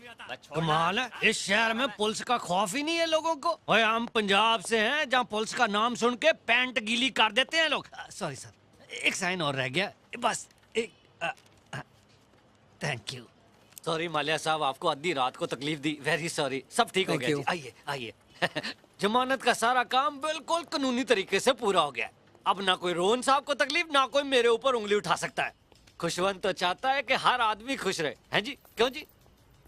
कमाल है, इस शहर में पुलिस का खौफ ही नहीं है लोगों को। ओए हम पंजाब से हैं जहाँ पुलिस का नाम सुन के पैंट गीली कर देते हैं लोग। सॉरी सर, एक साइन और रह गया बस। एक थैंक यू। सॉरी मालिया साहब, आपको आधी रात को तकलीफ दी, वेरी सॉरी। सब ठीक हो गया जी, आइए आइए। जमानत का सारा काम बिल्कुल कानूनी तरीके से पूरा हो गया। अब ना कोई रोहन साहब को तकलीफ, ना कोई मेरे ऊपर उंगली उठा सकता है। खुशवंत तो चाहता है कि हर आदमी खुश रहे, हैं जी? क्यों जी?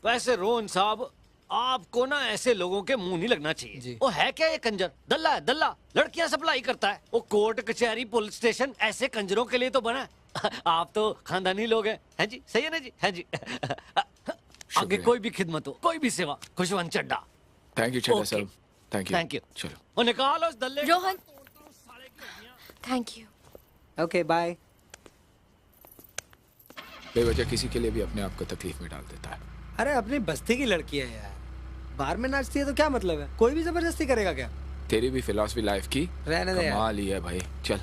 वैसे रोहन साहब, आपको ना ऐसे लोगों के मुंह नहीं लगना चाहिए। वो है क्या ये कंजर? दल्ला है, दल्ला। लड़कियां सप्लाई करता है। वो कोर्ट कचहरी पुलिस स्टेशन ऐसे कंजरों के लिए तो बना है। आप तो खानदानी लोग हैं जी? सही है ना जी? है जी। आगे कोई भी खिदमत हो, कोई भी सेवा, खुशवंत चड्डा। थैंक यू चड्डा साहब, थैंक यू। Thank you. चलो वो निकालो उस दल्ले। Rohan, thank you. Okay bye. बेवजह किसी के लिए भी अपने आप को तकलीफ में डाल देता है। अरे अपनी बस्ती की लड़की है यार, बार में नाचती है तो क्या मतलब है? कोई भी जबरदस्ती करेगा क्या? तेरी भी फिलॉसफी लाइफ की रहने दे यार। कमाल ही है भाई। चल।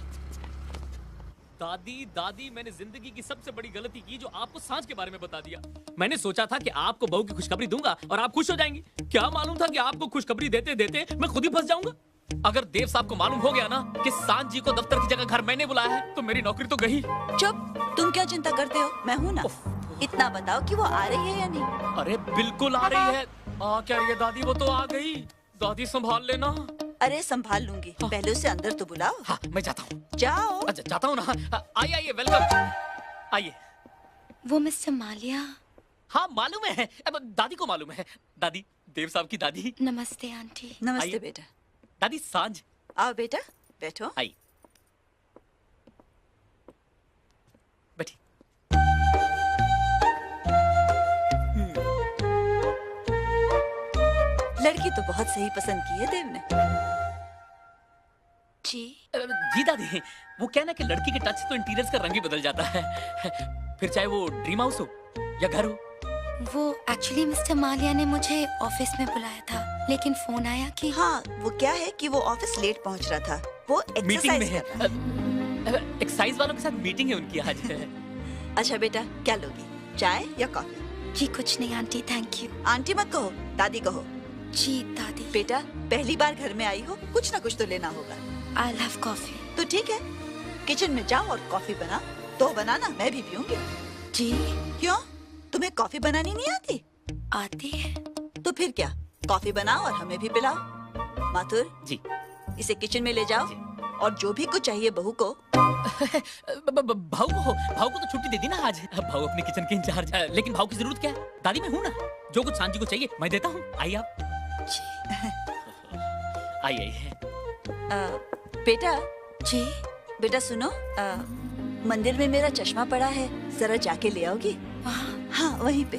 दादी दादी, मैंने जिंदगी की सबसे बड़ी गलती की जो आपको सांझ के बारे में बता दिया। मैंने सोचा था कि आपको बहू की खुशखबरी दूंगा और आप खुश हो जाएंगी। क्या मालूम था कि आपको खुशखबरी देते देते मैं खुद ही फंस जाऊंगा। अगर देव साहब को मालूम हो गया ना कि सांझ जी को दफ्तर की जगह घर मैंने बुलाया है तो मेरी नौकरी तो गई। चुप, तुम क्या चिंता करते हो? मैं हूँ ना। इतना बताओ कि वो आ रही है या नहीं? अरे बिल्कुल आ रही है। आ क्या रही है दादी? वो तो आ गई। दादी संभाल लेना। अरे संभाल लूंगी, पहले उसे अंदर तो बुलाओ। हाँ मैं जाता हूँ। जाओ। अच्छा जाता हूँ ना। आइए आइए, वेलकम, आइए। वो मिस्टर मालिया। हाँ मालूम है, अब दादी को मालूम है। दादी, देव साहब की दादी। नमस्ते आंटी। नमस्ते आइए। बेटा। दादी सांझ। आओ बेटा, बैठो। आई बैठी। लड़की तो बहुत सही पसंद की है देव ने। जी दादी, वो कहना कि लड़की के टच से तो इंटीरियर्स का रंग ही बदल जाता है। फिर चाहे वो ड्रीम हाउस हो या घर हो। वो एक्चुअली मिस्टर मालिया ने मुझे ऑफिस में बुलाया था, लेकिन फोन आया कि हाँ, वो क्या है कि वो ऑफिस लेट पहुंच रहा था। वो मीटिंग में एक्सरसाइज है। कर रहा है। एक्साइज वालों के साथ मीटिंग है उनकी आज। अच्छा बेटा, क्या लोगी, चाय या कॉफी? जी कुछ नहीं आंटी, थैंक यू। आंटी मत कहो, दादी कहो। जी दादी। बेटा, पहली बार घर में आई हो, कुछ ना कुछ तो लेना होगा। I love coffee. तो ठीक है, किचन में जाओ और कॉफी बना। तो बनाना, मैं भी पीऊंगी। जी। क्यों, तुम्हें कॉफी बनानी नहीं आती? आती है। तो फिर क्या, कॉफी बनाओ और हमें भी पिलाओ। माथुर जी। इसे किचन में ले जाओ और जो भी कुछ चाहिए बहू को। भाऊ को तो छुट्टी दे दी ना आज। भाऊ अपने किचन के इंचार्ज। लेकिन भाऊ की जरूरत क्या है? दादी मैं हूँ ना, जो कुछ सांझी को चाहिए मैं देता हूँ। आइए आप। आइए। बेटा। जी। बेटा सुनो, मंदिर में मेरा चश्मा पड़ा है, जरा जाके ले आओगी? वहाँ? हाँ वहीं पे।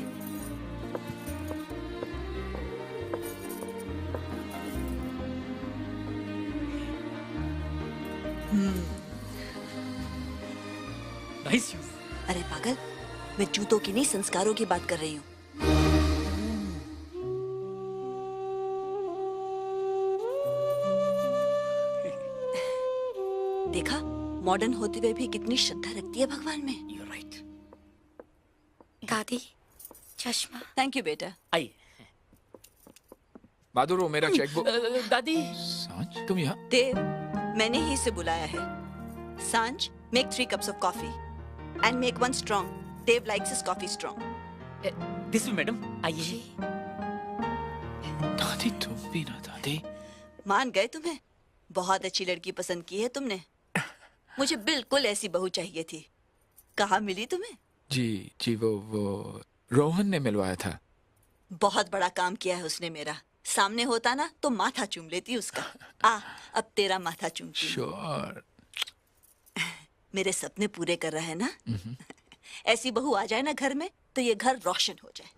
Nice use. अरे पागल, मैं जूतों की नहीं संस्कारों की बात कर रही हूँ। देखा, मॉडर्न होते हुए भी कितनी श्रद्धा रखती है भगवान में। You're right. दादी, चश्मा। थैंक यू बेटा। आइए। बहादुर, वो मेरा चेकबुक। दादी। सांझ, तुम यहाँ? देव, मैंने ही इसे बुलाया है। सांझ, make 3 cups of coffee and make 1 strong. Dave likes his coffee strong. This way madam, आइए। दादी तुम भी ना दादी। मान गए तुम्हें? बहुत अच्छी लड़की पसंद की है तुमने। मुझे बिल्कुल ऐसी बहू चाहिए थी। कहाँ मिली तुम्हें? जी वो रोहन ने मिलवाया था। बहुत बड़ा काम किया है उसने मेरा। सामने होता ना तो माथा चूम लेती उसका। अब तेरा माथा चूमती हूँ। श्योर। मेरे सपने पूरे कर रहा है ना? ऐसी बहू आ जाए ना घर में तो ये घर रोशन हो जाए।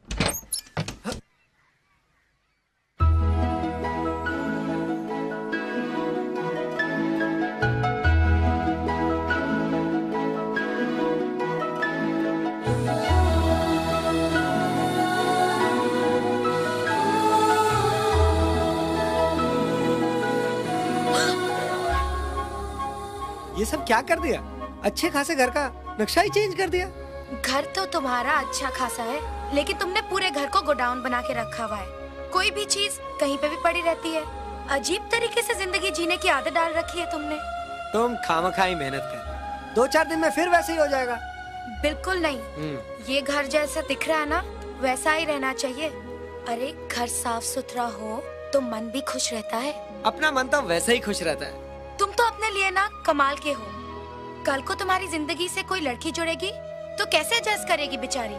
ये सब क्या कर दिया? अच्छे खासे घर का नक्शा ही चेंज कर दिया। घर तो तुम्हारा अच्छा खासा है, लेकिन तुमने पूरे घर को गोडाउन बना के रखा हुआ है। कोई भी चीज कहीं पे भी पड़ी रहती है। अजीब तरीके से जिंदगी जीने की आदत डाल रखी है तुमने। तुम खामखाई मेहनत कर, 2-4 दिन में फिर वैसे ही हो जाएगा। बिल्कुल नहीं, ये घर जैसा दिख रहा है ना, वैसा ही रहना चाहिए। अरे घर साफ सुथरा हो तो मन भी खुश रहता है। अपना मन तो वैसे ही खुश रहता है। तुम तो अपने लिए ना कमाल के हो। कल को तुम्हारी जिंदगी से कोई लड़की जुड़ेगी तो कैसे एडजस्ट करेगी बेचारी।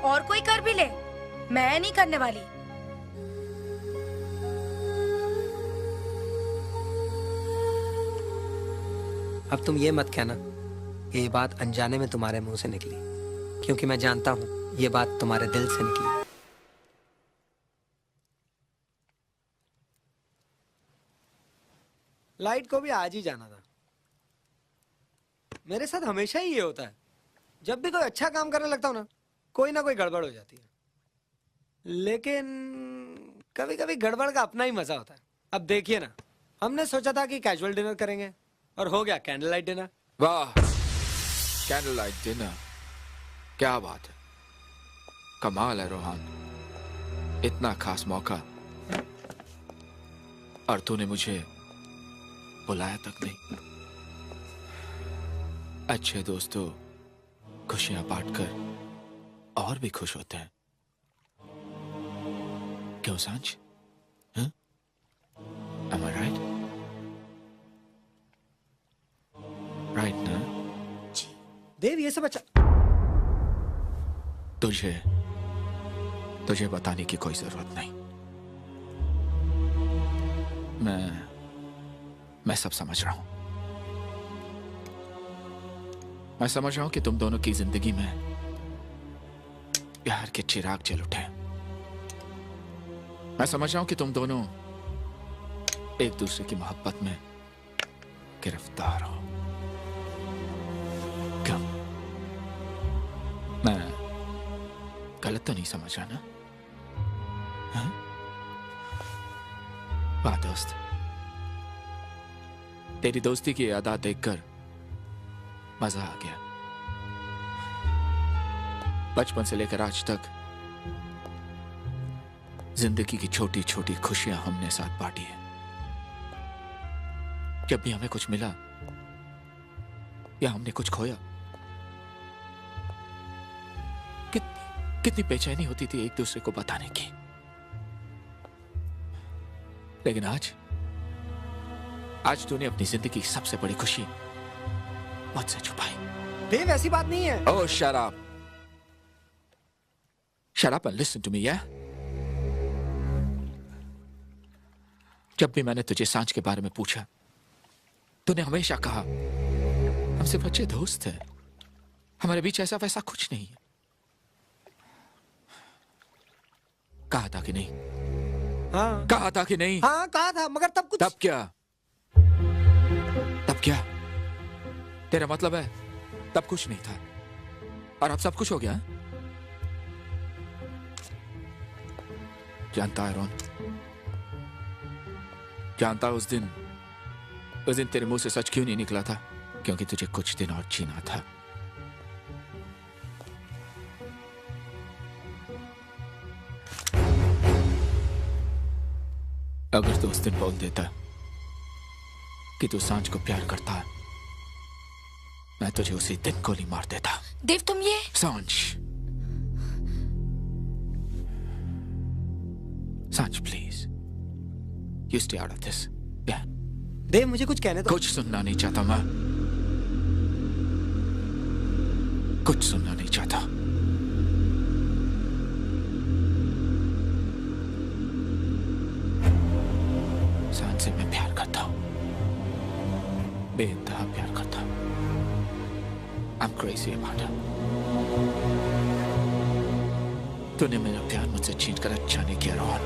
और कोई कर भी ले, मैं नहीं करने वाली। अब तुम ये मत कहना ये बात अनजाने में तुम्हारे मुंह से निकली, क्योंकि मैं जानता हूँ ये बात तुम्हारे दिल से निकली। लाइट को भी आज ही जाना था। मेरे साथ हमेशा ही ये होता है, जब भी कोई अच्छा काम करने लगता हूँ ना कोई गड़बड़ हो जाती है। लेकिन कभी कभी गड़बड़ का अपना ही मजा होता है। अब देखिए ना, हमने सोचा था कि कैजुअल डिनर करेंगे और हो गया कैंडल लाइट डिनर। वाह, कैंडल लाइट डिनर, क्या बात है, कमाल है रोहन, इतना खास मौका और तूने मुझे बुलाया तक नहीं। अच्छे दोस्तों खुशियां बांटकर और भी खुश होते हैं, क्यों सांझ? Am I right? Right ना? देव ये सब अच्छा। तुझे बताने की कोई जरूरत नहीं। मैं सब समझ रहा हूं। मैं समझ रहा हूं कि तुम दोनों की जिंदगी में प्यार के चिराग जल उठे। मैं समझ रहा हूं कि तुम दोनों एक दूसरे की मोहब्बत में गिरफ्तार हो। क्यों? मैं गलत तो नहीं समझ रहा ना? हाँ? वाह दोस्त, तेरी दोस्ती की अदा देखकर मजा आ गया। बचपन से लेकर आज तक जिंदगी की छोटी छोटी खुशियां हमने साथ बांटी है। जब भी हमें कुछ मिला या हमने कुछ खोया, कितनी बेचैनी होती थी एक दूसरे को बताने की। लेकिन आज तूने अपनी जिंदगी की सबसे बड़ी खुशी मुझसे छुपाई। देव ऐसी बात नहीं है। Oh, shut up. Shut up and listen to me, yeah? जब भी मैंने तुझे सांझ के बारे में पूछा, तूने हमेशा कहा हम सिर्फ अच्छे दोस्त हैं, हमारे बीच ऐसा वैसा कुछ नहीं है। कहा था कि नहीं? हाँ कहा था कि नहीं? हाँ कहा था, मगर तब कुछ। तब क्या? तेरा मतलब है तब कुछ नहीं था और अब सब कुछ हो गया? जानता है रोन, जानता उस दिन तेरे मुंह से सच क्यों नहीं निकला था? क्योंकि तुझे कुछ दिन और जीना था। अगर तू उस दिन बोल देता कि तू सांझ को प्यार करता है, मैं तुझे उसी दिन गोली मार देता। देव तुम ये सांझ please, you stay out of this. Dev मुझे कुछ कहने दो। कुछ सुनना नहीं चाहता मैं, कुछ सुनना नहीं चाहता। सांझ से मैं प्यार करता हूं, बेइंतहा प्यार करता हूं। I'm crazy about her. तूने मेरा प्यार मुझसे छीन कर अच्छा नहीं किया रोहन।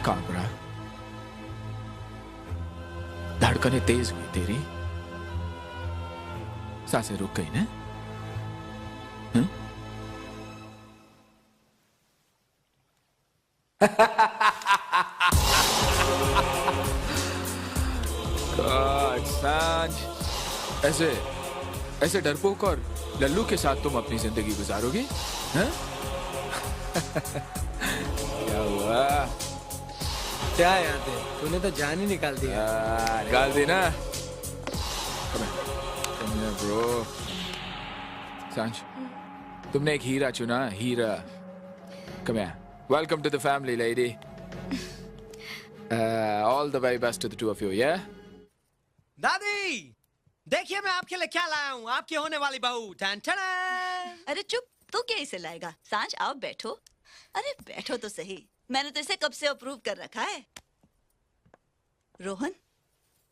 काबरा, धड़कनें तेज हुई तेरी, सांसें रुक गई ना? God, Sam. सांझ, ऐसे ऐसे डरपोक और लल्लू के साथ तुम अपनी जिंदगी गुजारोगे? हैं? क्या हुआ? क्या याद है, तूने तो जान ही निकाल दिया। निकाल दी ना? ब्रो सांझ, तुमने एक हीरा चुना, हीरा। Come here. Welcome to the family, lady. All the very best to the two of you, yeah? दादी, देखिए मैं आपके लिए क्या लाया हूँ, आपकी होने वाली बहू। टन टन। अरे चुप, तू क्या इसे लाएगा? सांझ आओ बैठो। अरे बैठो तो सही, मैंने तो इसे कब से अप्रूव कर रखा है। रोहन,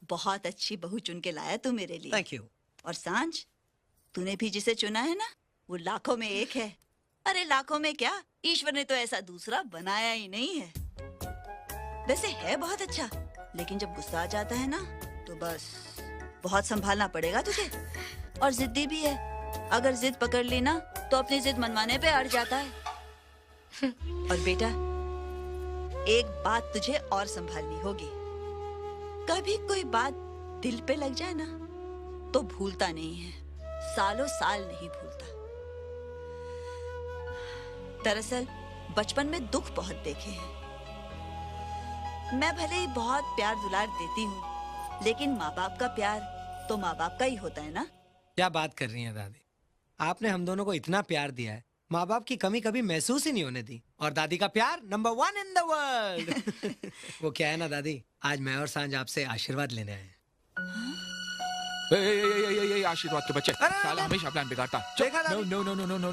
बहुत अच्छी बहू चुन के लाया तू मेरे लिए। Thank you. और सांझ, तूने भी जिसे चुना है ना, वो लाखों में एक है। अरे लाखों में क्या, ईश्वर ने तो ऐसा दूसरा बनाया ही नहीं है। वैसे है बहुत अच्छा, लेकिन जब गुस्सा आ जाता है ना तो बस बहुत संभालना पड़ेगा तुझे। और जिद्दी भी है, अगर जिद पकड़ ली ना तो अपनी जिद मनवाने पे अड़ जाता है। और बेटा, एक बात तुझे और संभालनी होगी। कभी कोई बात दिल पे लग जाए ना तो भूलता नहीं है, सालों साल नहीं भूलता। दरअसल बचपन में दुख बहुत देखे हैं। मैं भले ही बहुत प्यार दुलार देती हूँ, लेकिन माँ बाप का प्यार तो माँ बाप का ही होता है ना। क्या बात कर रही हैं दादी, आपने हम दोनों को इतना प्यार दिया है, माँ बाप की कमी कभी महसूस ही नहीं होने दी। और दादी का प्यार नंबर 1 इन द वर्ल्ड। वो क्या है ना दादी, आज मैं और सांझ आपसे आशीर्वाद लेने आए हैं। आशीर्वाद के बच्चे, अरे, साला हमेशा प्लान बिगाड़ता। देखा दादी?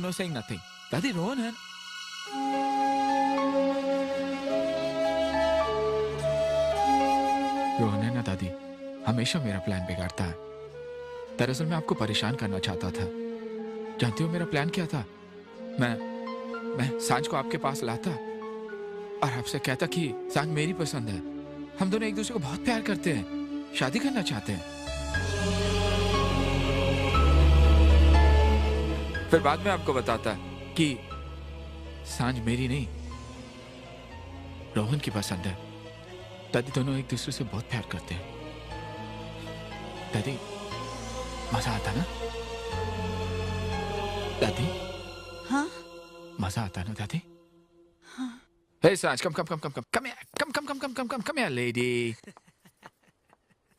No, saying nothing. दादी रोहन है। रोहन है ना दादी, हमेशा मेरा प्लान बिगाड़ता है। दरअसल मैं आपको परेशान करना चाहता था। जानती हो मेरा प्लान क्या था? मैं सांझ को आपके पास लाता और आपसे कहता कि सांझ मेरी पसंद है, हम दोनों एक दूसरे को बहुत प्यार करते हैं, शादी करना चाहते हैं। फिर बाद में आपको बताता कि सांझ मेरी नहीं, रोहन की पसंद है। दादी दोनों एक दूसरे से बहुत प्यार करते हैं। दादी मजा आता ना? दादी हाँ मजा आता ना दादी? Hey सांझ, come here lady.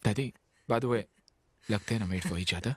दादी by the way, लगते हैं ना मेड फॉर ईच अदर।